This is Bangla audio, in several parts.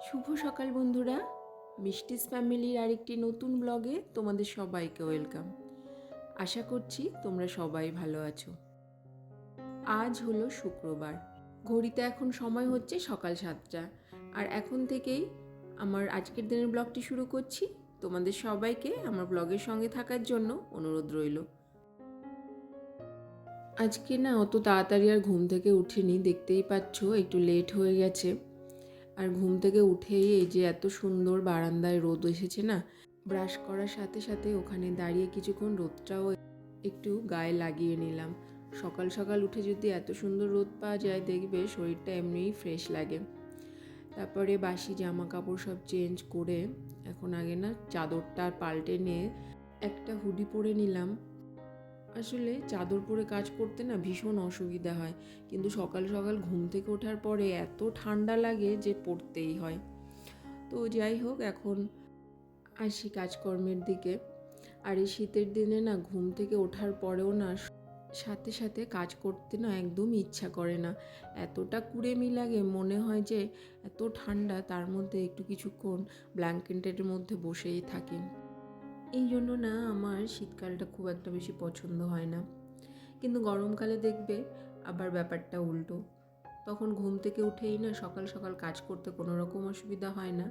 শুভ সকাল বন্ধুরা, মিষ্টিস ফ্যামিলির আরেকটি নতুন ব্লগে তোমাদের সবাইকে ওয়েলকাম। আশা করছি তোমরা সবাই ভালো আছো। আজ হলো শুক্রবার, ঘড়িতে এখন সময় হচ্ছে সকাল 7টা। আর এখন থেকেই আমার আজকের দিনের ব্লগটি শুরু করছি। তোমাদের সবাইকে আমার ব্লগের সঙ্গে থাকার জন্য অনুরোধ রইল। আজকে না অত তাড়াতাড়ি আর ঘুম থেকে উঠিনি, দেখতেই পাচ্ছ একটু লেট হয়ে গেছে। আর ঘুম থেকে উঠেই এই যে এত সুন্দর বারান্দায় রোদ এসেছে না, ব্রাশ করার সাথে সাথে ওখানে দাঁড়িয়ে কিছুক্ষণ রোদটাও একটু গায়ে লাগিয়ে নিলাম। সকাল সকাল উঠে যদি এত সুন্দর রোদ পাওয়া যায়, দেখবে শরীরটা এমনিই ফ্রেশ লাগে। তারপরে বাসি জামা কাপড় সব চেঞ্জ করে এখন আগে না চাদরটা পাল্টে নিয়ে একটা হুডি পরে নিলাম। আসলে চাদর পরে কাজ করতে না ভীষণ অসুবিধা হয়, কিন্তু সকাল সকাল ঘুম থেকে ওঠার পরে এত ঠান্ডা লাগে যে পড়তেই হয়। তো যাই হোক, এখন আসি কাজকর্মের দিকে। আর এই শীতের দিনে না ঘুম থেকে ওঠার পরেও না সাথে সাথে কাজ করতে না একদম ইচ্ছা করে না, এতটা কুড়েমি লাগে, মনে হয় যে এত ঠান্ডা, তার মধ্যে একটু কিছুক্ষণ ব্ল্যাঙ্কেটের মধ্যে বসেই থাকি। এই জন্য না আমার শীতকালটা খুব একটা বেশি পছন্দ হয় না। কিন্তু গরমকালে দেখবে আবার ব্যাপারটা উল্টো, তখন ঘুম থেকে উঠেই না সকাল সকাল কাজ করতে কোনো রকম অসুবিধা হয় না।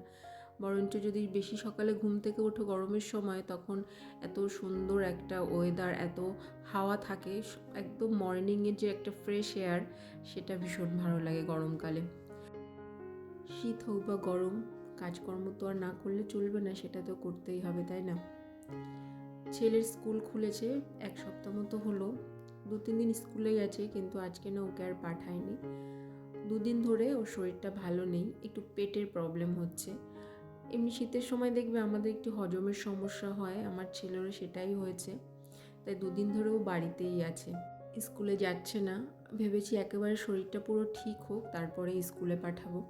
বরঞ্চ যদি বেশি সকালে ঘুম থেকে ওঠো গরমের সময়, তখন এত সুন্দর একটা ওয়েদার, এত হাওয়া থাকে, একদম মর্নিংয়ের যে একটা ফ্রেশ এয়ার, সেটা ভীষণ ভালো লাগে গরমকালে। শীত হোক বা গরম, কাজকর্ম তো আর না করলে চলবে না, সেটা তো করতেই হবে, তাই না? ছেলের স্কুল খুলেছে, 1 সপ্তাহ মতো হলো। 2-3 দিন স্কুলে গেছে, কিন্তু আজকে না ওকে আর পাঠায়নি। 2 দিন ধরে ওর শরীরটা ভালো নেই, একটু পেটের প্রবলেম হচ্ছে। এমনি শীতের সময় দেখবে আমাদের একটু হজমের সমস্যা হয়, আমার ছেলেরও সেটাই হয়েছে। তাই 2 দিন ধরেও বাড়িতেই আছে, স্কুলে যাচ্ছে না। ভেবেছি একেবারে শরীরটা পুরো ঠিক হোক তারপরে স্কুলে পাঠাবো।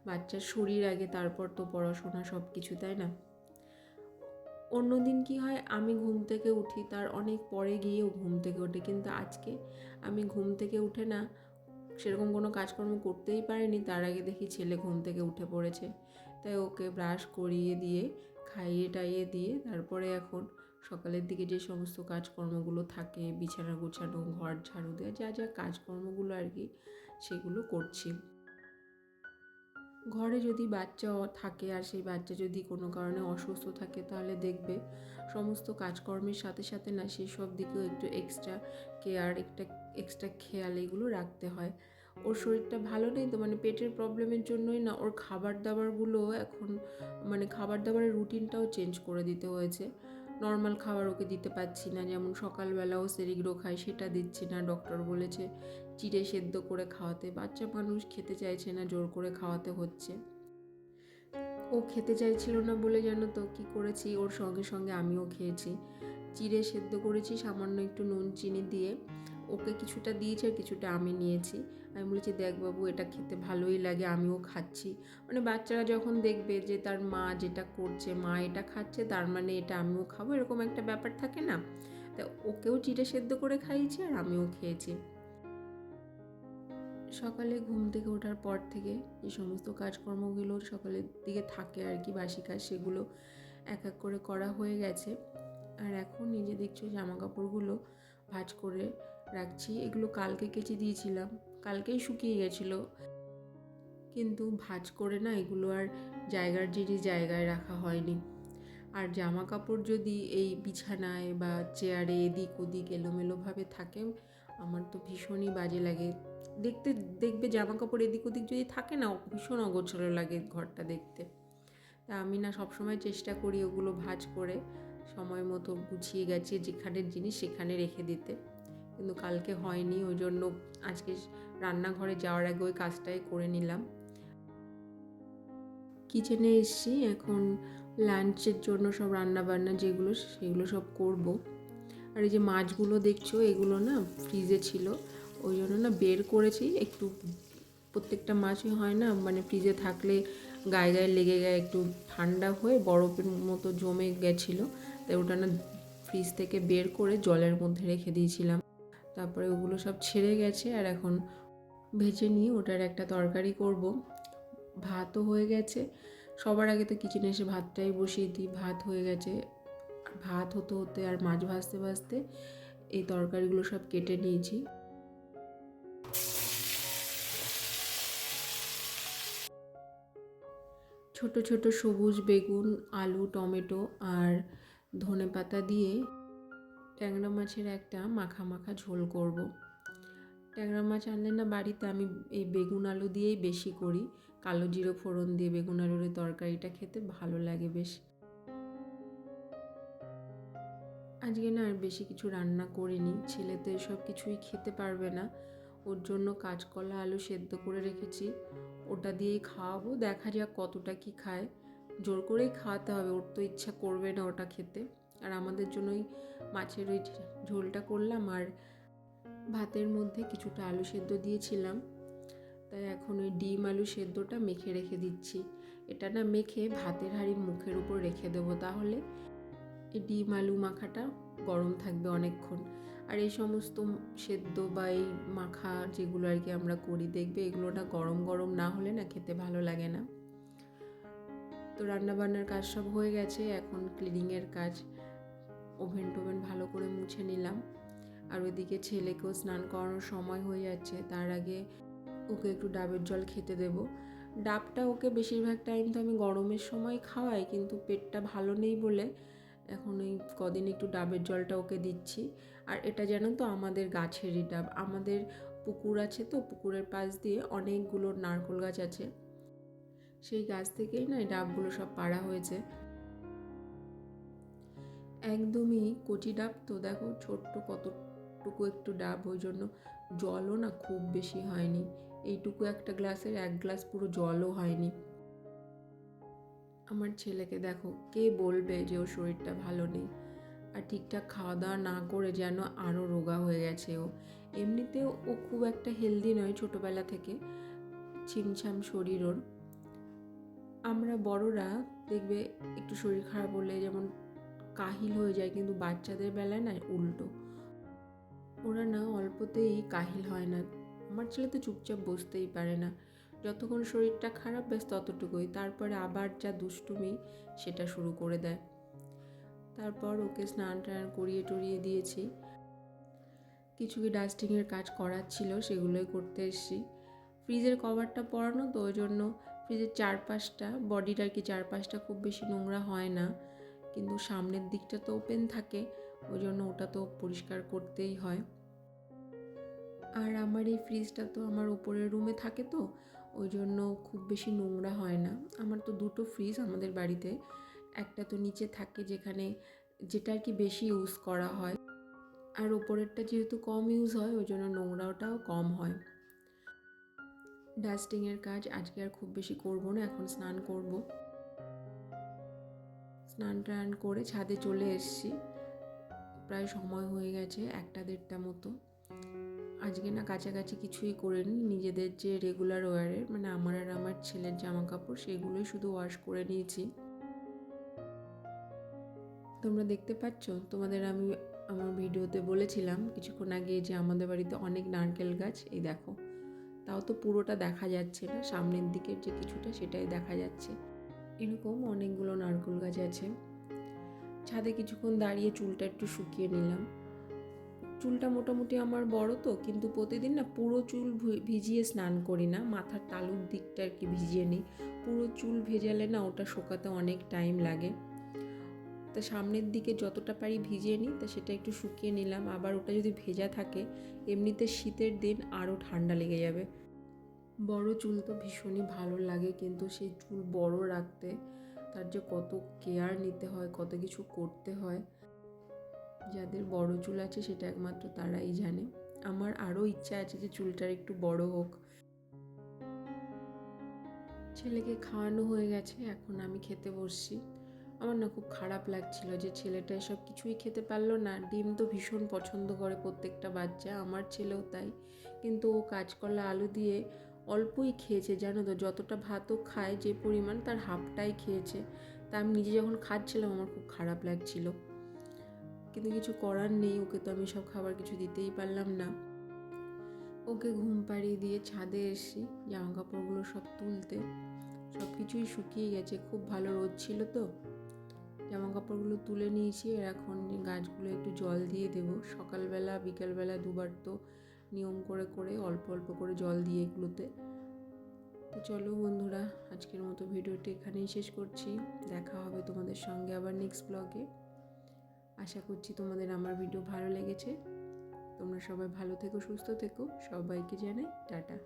বাচ্চার শরীর আগে, তারপর তো পড়াশোনা সব কিছু, তাই না? অন্যদিন কি হয়, আমি ঘুম থেকে উঠি তার অনেক পরে গিয়েও ঘুম থেকে ওঠে, কিন্তু আজকে আমি ঘুম থেকে উঠে না সেরকম কোনো কাজকর্ম করতেই পারিনি, তার আগে দেখি ছেলে ঘুম থেকে উঠে পড়েছে। তাই ওকে ব্রাশ করিয়ে দিয়ে, খাইয়ে টাইয়ে দিয়ে, তারপরে এখন সকালের দিকে যে সমস্ত কাজকর্মগুলো থাকে, বিছানা গোছানো, ঘর ঝাড়ু দেওয়া, যা যা কাজকর্মগুলো আর কি, সেগুলো করছি। ঘরে যদি বাচ্চা থাকে আর সেই বাচ্চা যদি কোনো কারণে অসুস্থ থাকে, তাহলে দেখবে সমস্ত কাজকর্মের সাথে সাথে না সেই সব দিকেও একটু এক্সট্রা কেয়ার, একটা এক্সট্রা খেয়াল এগুলো রাখতে হয়। ওর শরীরটা ভালো নেই তো, মানে পেটের প্রবলেমের জন্যই না ওর খাবার দাবারগুলো এখন, মানে খাবার দাবারের রুটিনটাও চেঞ্জ করে দিতে হয়েছে। নর্মাল খাবার ওকে দিতে পারছি না, যেমন সকালবেলাও সেরিগ্রো খায়, সেটা দিচ্ছি না। ডক্টর বলেছে চিড়ে সেদ্ধ করে খাওয়াতে, বাচ্চা মানুষ খেতে চাইছে না, জোর করে খাওয়াতে হচ্ছে। ও খেতে চাইছিল না বলে জানো তো কী করেছি, ওর সঙ্গে সঙ্গে আমিও খেয়েছি। চিড়ে সেদ্ধ করেছি সামান্য একটু নুন চিনি দিয়ে, ওকে কিছুটা দিয়েছি আর কিছুটা আমি নিয়েছি। আমি বলেছি, দেখ বাবু, এটা খেতে ভালোই লাগে, আমিও খাচ্ছি। মানে বাচ্চারা যখন দেখবে যে তার মা যেটা করছে, মা এটা খাচ্ছে, তার মানে এটা আমিও খাবো, এরকম একটা ব্যাপার থাকে না। তা ওকেও চিড়ে সেদ্ধ করে খাইয়েছি আর আমিও খেয়েছি। সকালে ঘুম থেকে ওঠার পর থেকে যে সমস্ত কাজকর্মগুলো সকালের দিকে থাকে আর কি, বাসি কাজ, সেগুলো এক এক করে করা হয়ে গেছে। আর এখন নিজে দেখছো জামা কাপড়গুলো ভাঁজ করে রাখছি। এগুলো কালকে কেচে দিয়েছিলাম, কালকেই শুকিয়ে গেছিলো, কিন্তু ভাঁজ করে না এগুলো আর জায়গার জিনিস জায়গায় রাখা হয়নি। আর জামা কাপড় যদি এই বিছানায় বা চেয়ারে এদিক ওদিক এলোমেলোভাবে থাকে, আমার তো ভীষণই বাজে লাগে দেখতে। দেখবে জামা কাপড় এদিক ওদিক যদি থাকে না, ভীষণ অগোছালো লাগে ঘরটা দেখতে। তা আমি না সবসময় চেষ্টা করি ওগুলো ভাঁজ করে সময় মতো গুছিয়ে গেছে যেখানের জিনিস সেখানে রেখে দিতে, কিন্তু কালকে হয়নি। ওই জন্য আজকে রান্নাঘরে যাওয়ার আগে ওই কাজটাই করে নিলাম। কিচেনে এসছি, এখন লাঞ্চের জন্য সব রান্না বান্না যেগুলো সেগুলো সব করব। আর এই যে মাছগুলো দেখছো, এগুলো না ফ্রিজে ছিল, ওই জন্য না বের করেছি একটু। প্রত্যেকটা মাছই হয় না, মানে ফ্রিজে থাকলে গায়ে গায়ে লেগে গায়ে একটু ঠান্ডা হয়ে বরফের মতো জমে গেছিলো, তাই ওটা না ফ্রিজ থেকে বের করে জলের মধ্যে রেখে দিয়েছিলাম। তারপরে ওগুলো সব ছেড়ে গেছে, আর এখন ভেজে নিয়ে ওটার একটা তরকারি করব। ভাতও হয়ে গেছে। সবার আগে তো কিচেনে এসে ভাতটাই বসিয়ে দিই। ভাত হয়ে গেছে। ভাত হতে হতে আর মাছ ভাজতে ভাজতে এই তরকারিগুলো সব কেটে নিয়েছি। ছোট ছোট সবুজ বেগুন, আলু, টমেটো আর ধনেপাতা দিয়ে ট্যাংরা মাছের একটা মাখা মাখা ঝোল করব। ট্যাংরা মাছ আনলে না বাড়িতে আমি এই বেগুন আলু দিয়েই বেশি করি। কালো জিরে ফোড়ন দিয়ে বেগুন আলুর তরকারিটা খেতে ভালো লাগে বেশ। আজকে না আর বেশি কিছু রান্না করিনি। ছেলে তো এসব কিছুই খেতে পারবে না। ওর জন্য কাঁচকলা আলু সেদ্ধ করে রেখেছি, ওটা দিয়েই খাওয়াবো। দেখা যাক কতটা কি খায়। জোর করেই খাওয়াতে হবে, ওর তো ইচ্ছা করবে না ওটা খেতে। আর আমাদের জন্যই মাছের ওই ঝোলটা করলাম। আর ভাতের মধ্যে কিছুটা আলু সেদ্ধ দিয়েছিলাম, তাই এখন ওই ডিম আলু সেদ্ধটা মেখে রেখে দিচ্ছি। এটা না মেখে ভাতের হাঁড়ির মুখের উপর রেখে দেবো, তাহলে এই ডিম আলু মাখাটা গরম থাকবে অনেকক্ষণ। আর এই সমস্ত সেদ্ধ বা এই মাখা যেগুলো আর কি আমরা করি, দেখবে এগুলোটা গরম গরম না হলে না খেতে ভালো লাগে না। তো রান্নাবান্নার কাজ সব হয়ে গেছে, এখন ক্লিনিংয়ের কাজ। ওভেন টোভেন ভালো করে মুছে নিলাম। আর ওইদিকে ছেলেকেও স্নান করানোর সময় হয়ে যাচ্ছে, তার আগে ওকে একটু ডাবের জল খেতে দেব। ডাবটা ওকে বেশিরভাগ টাইম তো আমি গরমের সময় খাওয়াই, কিন্তু পেটটা ভালো নেই বলে এখন ওই কদিন একটু ডাবের জলটা ওকে দিচ্ছি। আর এটা জানো তো আমাদের গাছেরই ডাব। আমাদের পুকুর আছে, তো পুকুরের পাশ দিয়ে অনেকগুলো নারকেল গাছ আছে, সেই গাছ থেকেই না এই ডাবগুলো সব পাড়া হয়েছে। একদমই কচি ডাব তো, দেখো ছোট্ট কতটুকু একটু ডাব, ওই জন্য জলও না খুব বেশি হয়নি। এইটুকু একটা গ্লাসের 1 গ্লাস পুরো জলও হয়নি। আমার ছেলেকে দেখো, কে বলবে যে ওর শরীরটা ভালো নেই। আর ঠিকঠাক খাওয়া দাওয়া না করে যেন আরও রোগা হয়ে গেছে ও। এমনিতেও ও খুব একটা হেলদি নয়, ছোটোবেলা থেকে ছিমছাম শরীর ওর। আমরা বড়রা দেখবে একটু শরীর খারাপ হলে যেমন কাহিল হয়ে যায়, কিন্তু বাচ্চাদের বেলায় না উল্টো, ওরা না অল্পতেই কাহিল হয় না। আমার ছেলে তো চুপচাপ বসতেই পারে না, যতক্ষণ শরীরটা খারাপ ব্যাস ততটুকুই, তারপরে আবার যা দুষ্টুমি সেটা শুরু করে দেয়। তারপর ওকে স্নান টান করিয়ে টরিয়ে দিয়েছি। কিছু কি ডাস্টিংয়ের কাজ করার ছিল, সেগুলোই করতে এসেছি। ফ্রিজের কভারটা পরানো তো, ওই জন্য ফ্রিজের চারপাশটা, বডির আর কি চারপাশটা খুব বেশি নোংরা হয় না, কিন্তু সামনের দিকটা তো ওপেন থাকে, ওই জন্য ওটা তো পরিষ্কার করতেই হয়। আর আমার এই ফ্রিজটা তো আমার উপরের রুমে থাকে, তো ওই জন্য খুব বেশি নোংরা হয় না। আমার তো 2টো ফ্রিজ আমাদের বাড়িতে, একটা তো নিচে থাকে যেটা আর কি বেশি ইউজ করা হয়, আর ওপরেরটা যেহেতু কম ইউজ হয় ওই জন্য নোংরাটাও কম হয়। ডাস্টিংয়ের কাজ আজকে আর খুব বেশি করব না, এখন স্নান করব। স্নান টান করে ছাদে চলে এসেছি, প্রায় সময় হয়ে গেছে 1-1:30 মতো। আজকে না কাছাকাছি কিছুই করিনি, নিজেদের যে রেগুলার ওয়ারের মানে আমার আর আমার ছেলের জামা কাপড় সেগুলোই শুধু ওয়াশ করে নিয়েছি। তোমরা দেখতে পাচ্ছ, তোমাদের আমি আমার ভিডিওতে বলেছিলাম কিছুক্ষণ আগে যে আমাদের বাড়িতে অনেক নারকেল গাছ, এই দেখো। তাও তো পুরোটা দেখা যাচ্ছে না, সামনের দিকের যে কিছুটা সেটাই দেখা যাচ্ছে। এরকম অনেকগুলো নারকেল গাছ আছে। ছাদে কিছুক্ষণ দাঁড়িয়ে চুলটা একটু শুকিয়ে নিলাম। চুলটা মোটামুটি আমার বড় তো, কিন্তু প্রতিদিন না পুরো চুল ভিজিয়ে স্নান করি না, মাথার তালুর দিকটা আর কি ভিজিয়ে নিই। পুরো চুল ভেজালে না ওটা শুকাতে অনেক টাইম লাগে, তা সামনের দিকে যতটা পারি ভিজিয়ে নিই, তা সেটা একটু শুকিয়ে নিলাম। আবার ওটা যদি ভেজা থাকে, এমনিতে শীতের দিন আরও ঠান্ডা লেগে যাবে। বড় চুল তো ভীষণই ভালো লাগে, কিন্তু সেই চুল বড় রাখতে তার যে কত কেয়ার নিতে হয়, কত কিছু করতে হয়, যাদের বড় চুল আছে সেটা একমাত্র তারাই জানে। আমার আরও ইচ্ছা আছে যে চুলটার একটু বড় হোক। ছেলেকে খাওয়ানো হয়ে গেছে, এখন আমি খেতে বসছি। আমার না খুব খারাপ লাগছিল যে ছেলেটা এসব কিছুই খেতে পারলো না। ডিম তো ভীষণ পছন্দ করে প্রত্যেকটা বাচ্চা, আমার ছেলেও তাই, কিন্তু ও কাঁচকলা আলু দিয়ে অল্পই খেয়েছে জানো তো। যতটা ভাতও খায় যে পরিমাণ, তার হাফটাই খেয়েছে। তা আমি নিজে যখন খাচ্ছিলাম আমার খুব খারাপ লাগছিল, কিন্তু কিছু করার নেই, ওকে তো আমি সব খাবার কিছু দিতেই পারলাম না। ওকে ঘুম পাড়িয়ে দিয়ে ছাদে এসেছি জামা কাপড়গুলো সব তুলতে। সব কিছুই শুকিয়ে গেছে, খুব ভালো রোদ ছিল তো। জামা কাপড়গুলো তুলে নিয়েছি, আর এখন গাছগুলো একটু জল দিয়ে দেবো। সকালবেলা বিকালবেলা দুবার তো নিয়ম করে করে অল্প অল্প করে জল দিয়ে এগুলোতে। তো চলো বন্ধুরা, আজকের মতো ভিডিওটি এখানেই শেষ করছি। দেখা হবে তোমাদের সঙ্গে আবার নেক্সট ব্লগে। আশা করছি তোমাদের আমার ভিডিও ভালো লেগেছে। তোমরা সবাই ভালো থেকো, সুস্থ থেকো। সবাইকে জানাই টাটা।